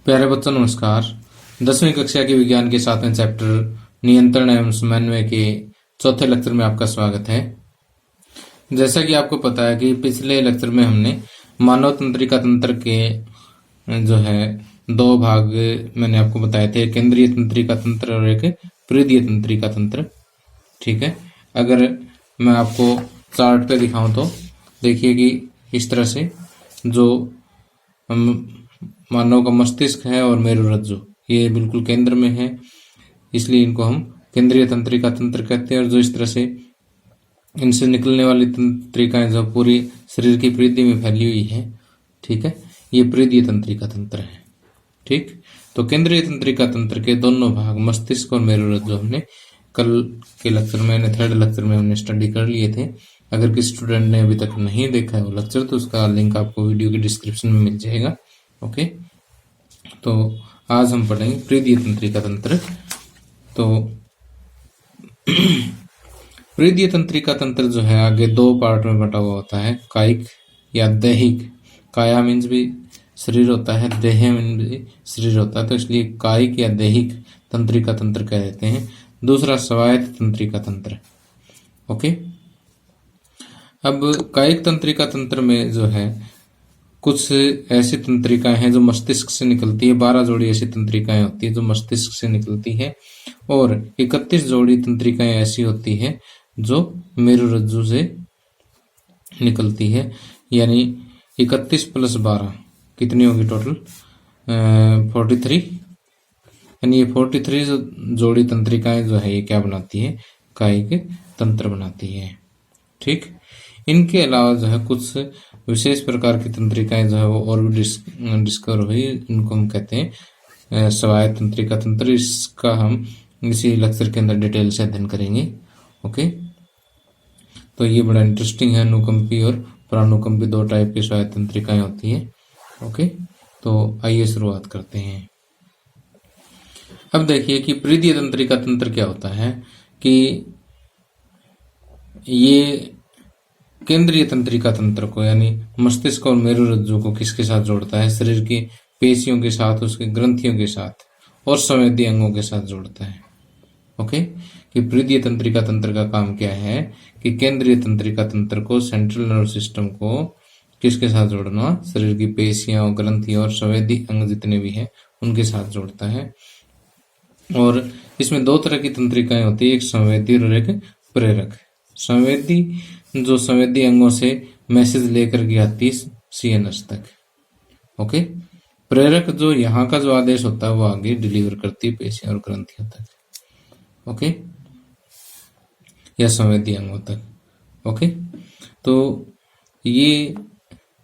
प्यारे बच्चों नमस्कार। 10वीं कक्षा के विज्ञान के 7वें चैप्टर नियंत्रण एवं समन्वय के चौथे लेक्चर में आपका स्वागत है। जैसा कि आपको पता है कि पिछले लेक्चर में हमने मानव तंत्रिका तंत्र के जो है दो भाग मैंने आपको बताए थे, केंद्रीय तंत्रिका तंत्र और एक परिधीय तंत्रिका तंत्र। ठीक है, अगर मैं आपको चार्ट पे दिखाऊं तो देखिए कि इस तरह से जो मानव का मस्तिष्क है और मेरुरज्जु ये बिल्कुल केंद्र में है, इसलिए इनको हम केंद्रीय तंत्रिका तंत्र कहते हैं। और जो इस तरह से इनसे निकलने वाली तंत्रिकाएं जो पूरी शरीर की परिधि में फैली हुई है, ठीक है, ये परिधीय तंत्रिका तंत्र है। ठीक, तो केंद्रीय तंत्रिका तंत्र के दोनों भाग मस्तिष्क और मेरुरज्जु हमने कल के लेक्चर में, थर्ड लेक्चर में हमने स्टडी कर लिए थे। अगर किसी स्टूडेंट ने अभी तक नहीं देखा है वो लेक्चर तो उसका लिंक आपको वीडियो के डिस्क्रिप्शन में मिल जाएगा। ओके, तो आज हम पढ़ेंगे परिधीय तंत्रिका तंत्र। तो परिधीय तंत्रिका तंत्र जो है आगे दो पार्ट में बटा हुआ होता है, कायिक या दैहिक। काया मीन्स भी शरीर होता है, देह मीन्स भी शरीर होता है, तो इसलिए कायिक या दैहिक तंत्रिका तंत्र कह देते हैं। दूसरा स्वायत्त तंत्रिका तंत्र। ओके, अब कायिक तंत्रिका तंत्र में जो है कुछ ऐसी तंत्रिकाएं हैं जो मस्तिष्क से निकलती है। 12 जोड़ी ऐसी तंत्रिकाएं होती है जो मस्तिष्क से निकलती है, और 31 जोड़ी तंत्रिकाएं ऐसी होती है जो मेरुरज्जु से निकलती है। यानी 31 + 12 कितनी होगी टोटल? 43। यानी ये 43 जोड़ी तंत्रिकाएं जो है ये क्या बनाती है? कायिक तंत्र बनाती है। ठीक, इनके अलावा जो है कुछ विशेष प्रकार की तंत्रिकाएं जो है वो और भी डिस्कवर हुई, इनको हम कहते हैं स्वायत्त तंत्रिका तंत्र। इसका हम इसी लेक्चर के अंदर डिटेल से अध्ययन करेंगे। ओके, तो ये बड़ा इंटरेस्टिंग है। अनुकंपी और प्रानुकंपी दो टाइप की स्वायत्त तंत्रिकाएं होती है। ओके, तो आइए शुरुआत करते हैं। अब देखिए कि परिधीय तंत्रिका तंत्र क्या होता है कि ये केंद्रीय तंत्रिका तंत्र को यानी मस्तिष्क और मेरुरज्जु को किसके साथ जोड़ता है? शरीर की पेशियों के साथ, उसके ग्रंथियों के साथ और संवेदी अंगों के साथ जोड़ता है। ओके, कि परिधीय तंत्रिका तंत्र का काम क्या है कि केंद्रीय तंत्रिका तंत्र को, सेंट्रल नर्व सिस्टम को किसके साथ जोड़ना? शरीर की पेशियां और ग्रंथियां और संवेदी अंग जितने भी हैं उनके साथ जोड़ता है। और इसमें दो तरह की तंत्रिकाएं होती है, एक संवेदी और एक प्रेरक। संवेदी जो संवेदी अंगों से मैसेज लेकर के आती है सीएनएस तक। ओके, प्रेरक जो यहाँ का जो आदेश होता है वो आगे डिलीवर करती है पेशियों और ग्रंथियों तक। ओके, या संवेदी अंगों तक। ओके, तो ये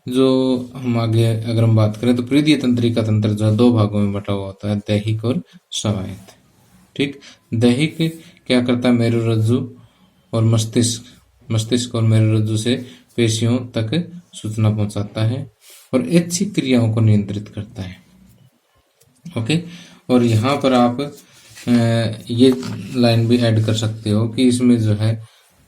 जो हम आगे अगर हम बात करें तो परिधीय तंत्रिका तंत्र जो है दो भागों में बटा हुआ होता है, दैहिक और स्वायत्त। ठीक, दैहिक क्या करता है? मेरुरज्जु और मस्तिष्क और मेरुरज्जु से पेशियों तक सूचना पहुंचाता है और ऐच्छिक क्रियाओं को नियंत्रित करता है। ओके, और यहाँ पर आप ये लाइन भी ऐड कर सकते हो कि इसमें जो है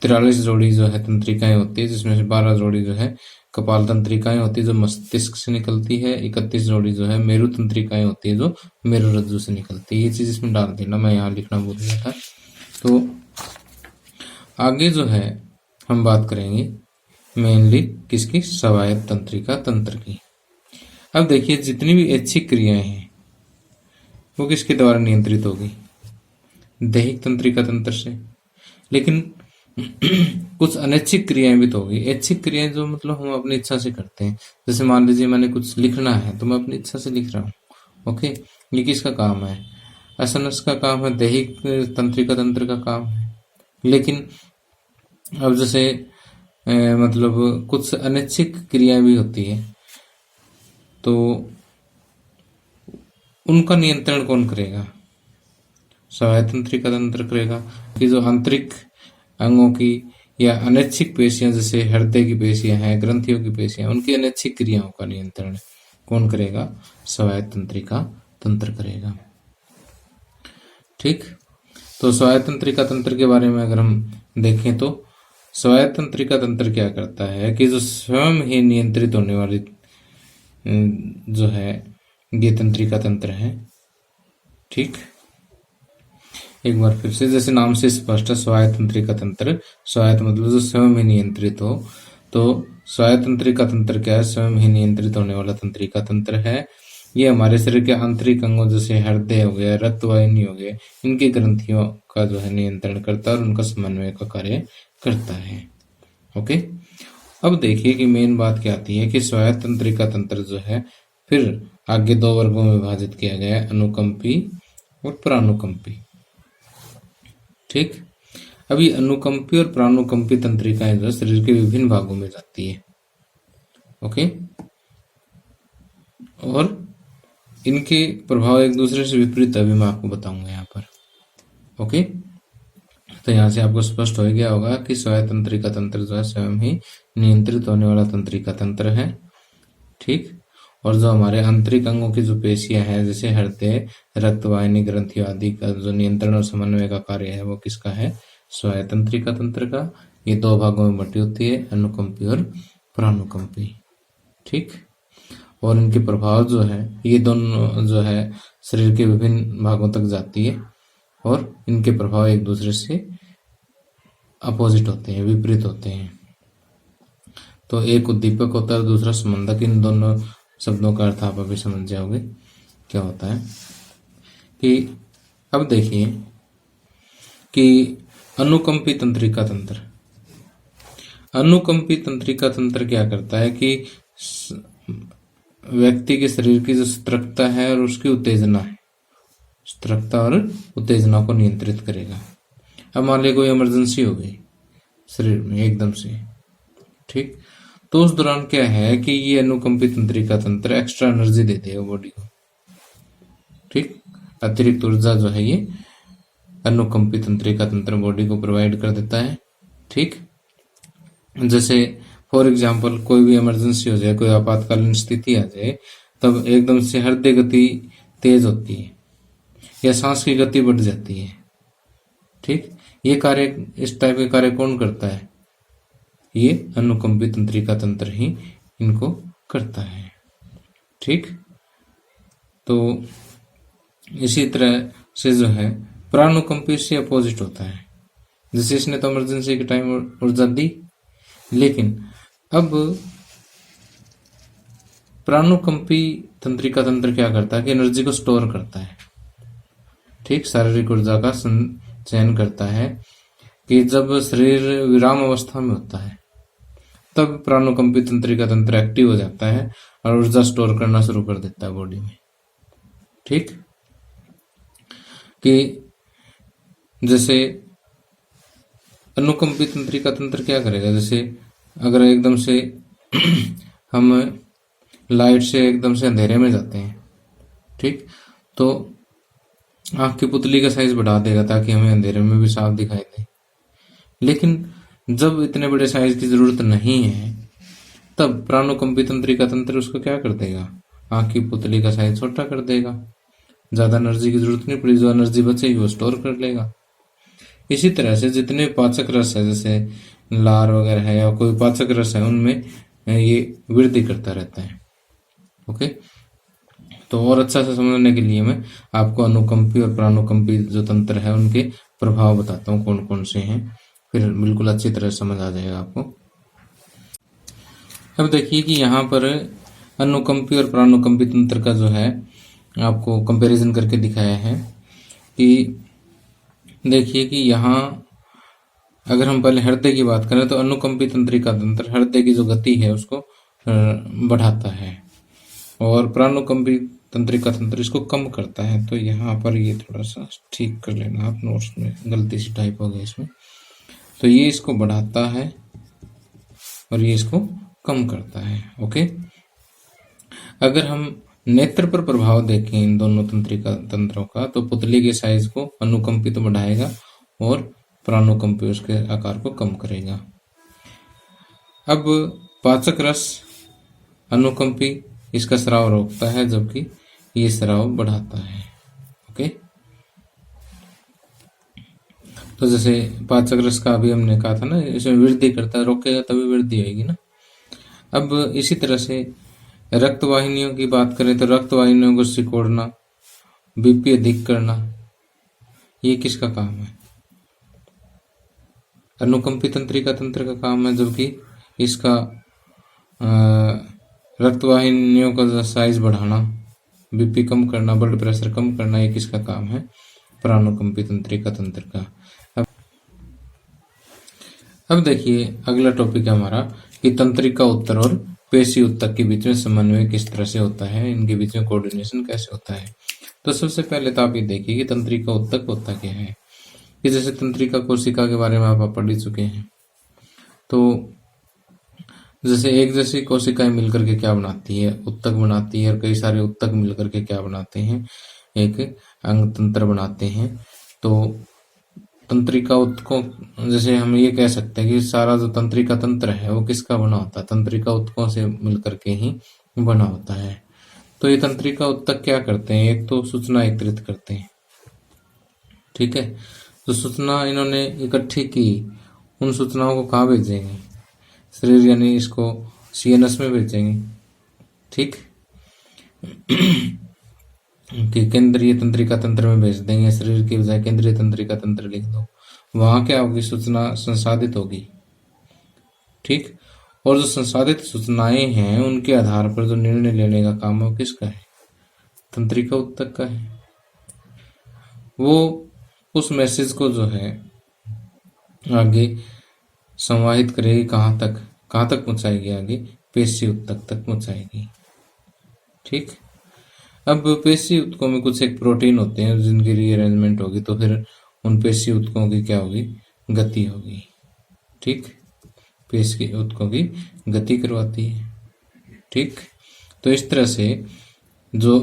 43 जोड़ी जो है तंत्रिकाएं होती है, जिसमें से 12 जोड़ी जो है कपाल तंत्रिकाएं होती है जो मस्तिष्क से निकलती है, 31 जोड़ी जो है मेरु तंत्रिकाएं होती है जो मेरुरज्जु से निकलती है। ये चीज इसमें डाल देना, मैं यहाँ लिखना भूल गया था। तो आगे जो है हम बात करेंगे मेनली किसकी? स्वायत्त तंत्रिका तंत्र की। अब देखिए जितनी भी ऐच्छिक क्रियाएं हैं वो किसके द्वारा नियंत्रित होगी? दैहिक तंत्रिका तंत्र से। लेकिन कुछ अनैच्छिक क्रियाएं भी तो होगी। ऐच्छिक क्रियाएं जो मतलब हम अपनी इच्छा से करते हैं, जैसे मान लीजिए मैंने कुछ लिखना है तो मैं अपनी इच्छा से लिख रहा हूँ। ओके, ये किसका काम है? एसएनएस का काम है, दैहिक तंत्रिका तंत्र का काम है। लेकिन अब जैसे मतलब कुछ अनैच्छिक क्रियाएं भी होती है, तो उनका नियंत्रण कौन करेगा? स्वायत्त तंत्रिका तंत्र करेगा। कि जो आंतरिक अंगों की या अनैच्छिक पेशियां, जैसे हृदय की पेशियां हैं, ग्रंथियों की पेशियां, उनकी अनैच्छिक क्रियाओं का नियंत्रण कौन करेगा? स्वायत्त तंत्रिका तंत्र करेगा। ठीक, तो स्वायत्त तंत्रिका तंत्र के बारे में अगर हम देखें तो स्वायत्त तंत्रिका तंत्र क्या करता है कि जो स्वयं ही नियंत्रित होने वाली जो है ये तंत्रिका तंत्र है। ठीक, एक बार फिर से, जैसे नाम से स्पष्ट है, स्वायत्त तंत्रिका तंत्र। स्वायत्त मतलब जो स्वयं ही नियंत्रित हो। तो स्वायत्त तंत्रिका तंत्र क्या है? स्वयं ही नियंत्रित होने वाला तंत्रिका तंत्र है। ये हमारे शरीर के आंतरिक अंगों जैसे हृदय हो गया, रक्त वाहिनी हो गए, इनकी ग्रंथियों का जो है नियंत्रण करता है और उनका समन्वय का कार्य करता है। ओके, अब देखिए कि मेन बात क्या आती है कि स्वायत्त तंत्रिका तंत्र जो है फिर आगे दो वर्गों में विभाजित किया गया है, अनुकंपी और प्रानुकंपी। ठीक, अभी अनुकंपी और प्रानुकंपी तंत्रिकाएं जो शरीर के विभिन्न भागों में जाती है। ओके, और इनके प्रभाव एक दूसरे से विपरीत अभी मैं आपको बताऊंगा यहाँ पर। ओके, तो यहाँ से आपको स्पष्ट हो गया होगा कि स्वायत्त तंत्रिका तंत्र जो है स्वयं ही नियंत्रित होने वाला तंत्रिका तंत्र है। ठीक, और जो हमारे आंतरिक अंगों की जो पेशियां हैं जैसे हृदय, रक्त वाहिनी, ग्रंथियों आदि का जो नियंत्रण और समन्वय का कार्य है वो किसका है? स्वायत्त तंत्रिका तंत्र का। ये दो भागों में बटी होती है, अनुकंपी और प्रानुकंपी। ठीक, और इनके प्रभाव जो है ये दोनों जो है शरीर के विभिन्न भागों तक जाती है और इनके प्रभाव एक दूसरे से अपोजिट होते हैं, विपरीत होते हैं। तो एक उद्दीपक होता है, दूसरा संबंधक। इन दोनों शब्दों का अर्थ आप अभी समझ जाओगे क्या होता है। कि अब देखिए कि अनुकंपी तंत्रिका तंत्र, अनुकंपी तंत्रिका तंत्र क्या करता है कि व्यक्ति के शरीर की जो सतर्कता है और उसकी उत्तेजना है, सतर्कता और उत्तेजना को नियंत्रित करेगा। अब मान लीजिए कोई इमरजेंसी हो गई शरीर में एकदम से, ठीक, तो उस दौरान क्या है कि ये अनुकंपी तंत्रिका तंत्र एक्स्ट्रा एनर्जी देते हैं बॉडी को। ठीक, अतिरिक्त ऊर्जा जो है ये अनुकंपी तंत्रिका तंत्र बॉडी को प्रोवाइड कर देता है। ठीक, जैसे फॉर एग्जाम्पल कोई भी इमरजेंसी हो जाए, कोई आपातकालीन स्थिति आ जाए, तब एकदम से हृदय गति तेज होती है या सांस की गति बढ़ जाती है। ठीक, ये कार्य, इस टाइप के कार्य कौन करता है? ये अनुकंपी तंत्रिका तंत्र ही इनको करता है। ठीक, तो इसी तरह से जो है प्रानुकंपी से अपोजिट होता है। जैसे इसने तो इमरजेंसी के टाइम ऊर्जा दी, लेकिन अब प्रानुकंपी तंत्रिका तंत्र क्या करता है कि एनर्जी को स्टोर करता है। ठीक, शारीरिक ऊर्जा का चयन करता है कि जब शरीर विराम अवस्था में होता है तब प्रानुकंपी तंत्रिका तंत्र एक्टिव हो जाता है और ऊर्जा स्टोर करना शुरू कर देता है बॉडी में। ठीक, कि जैसे अनुकंपी तंत्रिका तंत्र क्या करेगा, जैसे अगर एकदम से हम लाइट से एकदम से अंधेरे में जाते हैं, ठीक, तो आंख की पुतली का साइज बढ़ा देगा ताकि हमें अंधेरे में भी साफ दिखाई दे। लेकिन जब इतने बड़े साइज की जरूरत नहीं है तब प्रानुकंपी तंत्रिका तंत्र उसको क्या कर देगा? आंख की पुतली का साइज छोटा कर देगा। ज्यादा एनर्जी की जरूरत नहीं पड़ी, जो एनर्जी बचेगी वो स्टोर कर लेगा। इसी तरह से जितने पाचक रस है, जैसे लार वगैरह है या कोई पाचक रस है, उनमें ये वृद्धि करता रहता है। ओके, तो और अच्छा से समझने के लिए मैं आपको अनुकंपी और प्रानुकंपी जो तंत्र है उनके प्रभाव बताता हूँ कौन कौन से हैं, फिर बिल्कुल अच्छी तरह समझ आ जाएगा आपको। अब देखिए कि यहाँ पर अनुकंपी और प्रानुकंपी तंत्र का जो है आपको कंपैरिजन करके दिखाया है। कि देखिए कि यहाँ अगर हम पहले हृदय की बात करें तो अनुकंपी तंत्रिका तंत्र हृदय की जो गति है उसको बढ़ाता है और प्रानुकंपी तंत्रिका तंत्र इसको कम करता है। तो यहाँ पर ये थोड़ा सा ठीक कर लेना आप, नोट्स में गलती से टाइप हो गया इसमें। तो ये इसको बढ़ाता है और ये इसको कम करता है। ओके, अगर हम नेत्र पर प्रभाव देखें इन दोनों तंत्रिका तंत्रों का, तो पुतली के साइज को अनुकंपी तो बढ़ाएगा और प्रानुकंपी उसके आकार को कम करेगा। अब पाचक रस अनुकंपी इसका स्राव रोकता है जबकि ये स्राव बढ़ाता है। ओके, तो जैसे पाचक रस का अभी हमने कहा था ना, इसमें वृद्धि करता है, रोकेगा तभी वृद्धि होगी ना। अब इसी तरह से रक्त वाहिनियों की बात करें तो रक्त वाहिनियों को सिकोड़ना, बीपी अधिक करना, ये किसका काम है? अनुकंपी तंत्रिका तंत्र का काम है, जबकि इसका रक्त वाहिनियों का साइज बढ़ाना, बीपी कम करना, ब्लड प्रेशर कम करना, ये किसका काम है? प्राणुकंपी तंत्रिका तंत्र का। अब देखिए अगला टॉपिक है हमारा कि तंत्रिका उत्तर और पेशी उत्तक के बीच में समन्वय किस तरह से होता है, इनके बीच में कोऑर्डिनेशन कैसे होता है। तो सबसे पहले तो आप ये देखिए कि तंत्रिका उत्तक होता क्या है। कि जैसे तंत्रिका कोशिका के बारे में आप पढ़ ही चुके हैं। तो जैसे एक जैसी कोशिकाएं मिलकर के क्या बनाती है? उत्तक बनाती है, और कई सारे उत्तक मिलकर के क्या बनाते हैं? एक अंग तंत्र बनाते हैं। तो तंत्रिका उत्तकों, जैसे हम ये कह सकते हैं कि सारा जो तंत्रिका तंत्र है वो किसका बना होता है? तंत्रिका उत्तकों से मिलकर के ही बना होता है। तो ये तंत्रिका उत्तक क्या करते हैं? एक तो सूचना एकत्रित करते हैं, ठीक है। जो सूचना इन्होंने इकट्ठी की, उन सूचनाओं को कहाँ भेजेंगे? शरीर यानी इसको सीएनएस में भेजेंगे, ठीक। कि केंद्रीय तंत्रिका तंत्र में भेज देंगे, शरीर की बजाय केंद्रीय तंत्रिका तंत्र लिख दो। वहां क्या होगी? सूचना संसाधित होगी, ठीक। और जो संसाधित सूचनाएं हैं उनके आधार पर जो निर्णय लेने का काम है वो किसका है? तंत्रिका उत्तक का है। वो उस मैसेज को जो है आगे संवाहित करेगी, कहाँ तक पहुंचाएगी? आगे पेशी उत्तक तक पहुंचाएगी, ठीक। अब पेशी उत्तकों में कुछ एक प्रोटीन होते हैं जिनकी रीअरेंजमेंट होगी, तो फिर उन पेशी उत्तकों की क्या होगी? गति होगी, ठीक। पेशी उत्तकों की गति करवाती है, ठीक। तो इस तरह से जो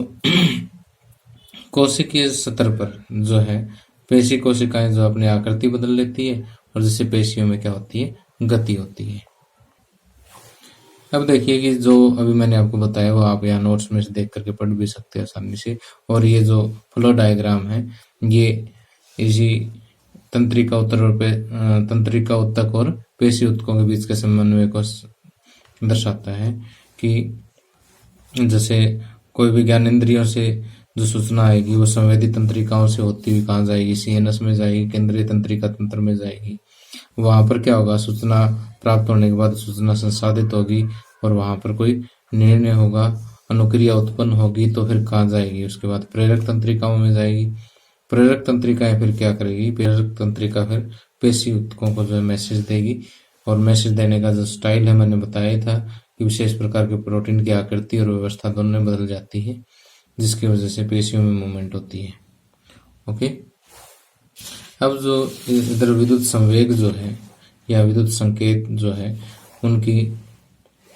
कोशिकीय स्तर पर जो है पेशी कोशिकाएं जो अपनी आकृति बदल लेती है, और जिससे पेशियों में क्या होती है? गति होती है। अब देखिए कि जो अभी मैंने आपको बताया वो आप यहाँ नोट्स में से देख करके पढ़ भी सकते हैं आसानी से। और ये जो फ्लो डायग्राम है ये इसी तंत्रिका उत्तर और तंत्रिका उत्तक और पेशी उत्तकों के बीच के समन्वय को दर्शाता है। कि जैसे कोई भी ज्ञानेंद्रियों से जो सूचना आएगी वो संवेदी तंत्रिकाओं से होती हुई कहाँ जाएगी? सीएनएस में जाएगी, केंद्रीय तंत्रिका तंत्र में जाएगी। वहां पर क्या होगा? सूचना प्राप्त होने के बाद सूचना संसाधित होगी और वहां पर कोई निर्णय होगा, अनुक्रिया उत्पन्न होगी, तो फिर कहाँ जाएगी? उसके बाद प्रेरक तंत्रिकाओं में जाएगी। प्रेरक तंत्रिकाएं फिर क्या करेगी? प्रेरक तंत्रिका फिर पेशी उत्तकों को जो है मैसेज देगी, और मैसेज देने का जो स्टाइल है मैंने बताया था कि विशेष प्रकार के प्रोटीन की आकृति और व्यवस्था दोनों बदल जाती है, जिसकी वजह से पेशियों में मूवमेंट होती है। ओके। अब जो इधर विद्युत संवेग जो है या विद्युत संकेत जो है उनकी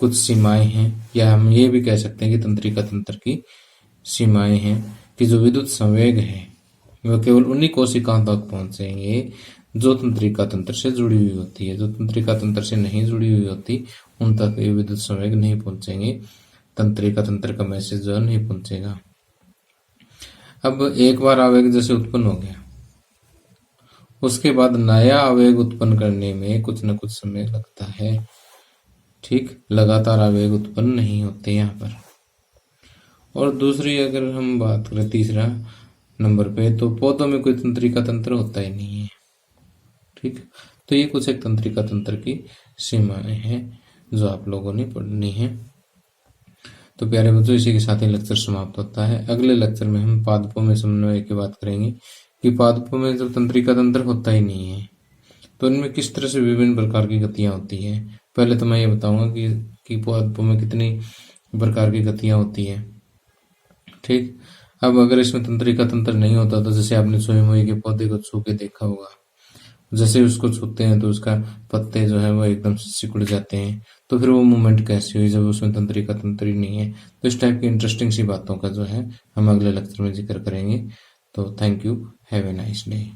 कुछ सीमाएं हैं, या हम ये भी कह सकते हैं कि तंत्रिका तंत्र की सीमाएं हैं। कि जो विद्युत संवेग है वो केवल उन्हीं कोशिकाओं तक पहुंचेंगे जो तंत्रिका तंत्र से जुड़ी हुई होती है। जो तंत्रिका तंत्र से नहीं जुड़ी हुई होती उन तक ये विद्युत संवेग नहीं पहुंचेंगे, तंत्रिका तंत्र का मैसेज जो है नहीं पहुंचेगा। अब एक बार आवेग जैसे उत्पन्न हो गया, उसके बाद नया आवेग उत्पन्न करने में कुछ न कुछ समय लगता है, ठीक। लगातार आवेग उत्पन्न नहीं होते यहाँ पर। और दूसरी अगर हम बात करें तीसरा नंबर पे, तो पौधों में कोई तंत्रिका तंत्र होता ही नहीं है, ठीक। तो ये कुछ एक तंत्रिका तंत्र की सीमाएं हैं जो आप लोगों ने पढ़नी है। तो प्यारे बच्चों, इसी के साथ ही लेक्चर समाप्त होता है। अगले लेक्चर में हम पादपों में समन्वय की बात करेंगे कि पादपों में जब तंत्रिका तंत्र होता ही नहीं है तो इनमें किस तरह से विभिन्न प्रकार की गतियां होती है। पहले तो मैं ये बताऊंगा कि पादपों में कितनी प्रकार की गतियां होती है, ठीक। अब अगर इसमें तंत्रिका तंत्र नहीं होता तो जैसे आपने सोई के पौधे को छू के देखा होगा, जैसे उसको छूते हैं तो उसका पत्ते जो है वो एकदम से सिकुड़ जाते हैं। तो फिर वो मूवमेंट कैसी हुई जब उसमें तंत्रिका तंत्र ही नहीं है। तो इस टाइप की इंटरेस्टिंग सी बातों का जो है हम अगले लेक्चर में जिक्र करेंगे। तो thank you, have a nice day.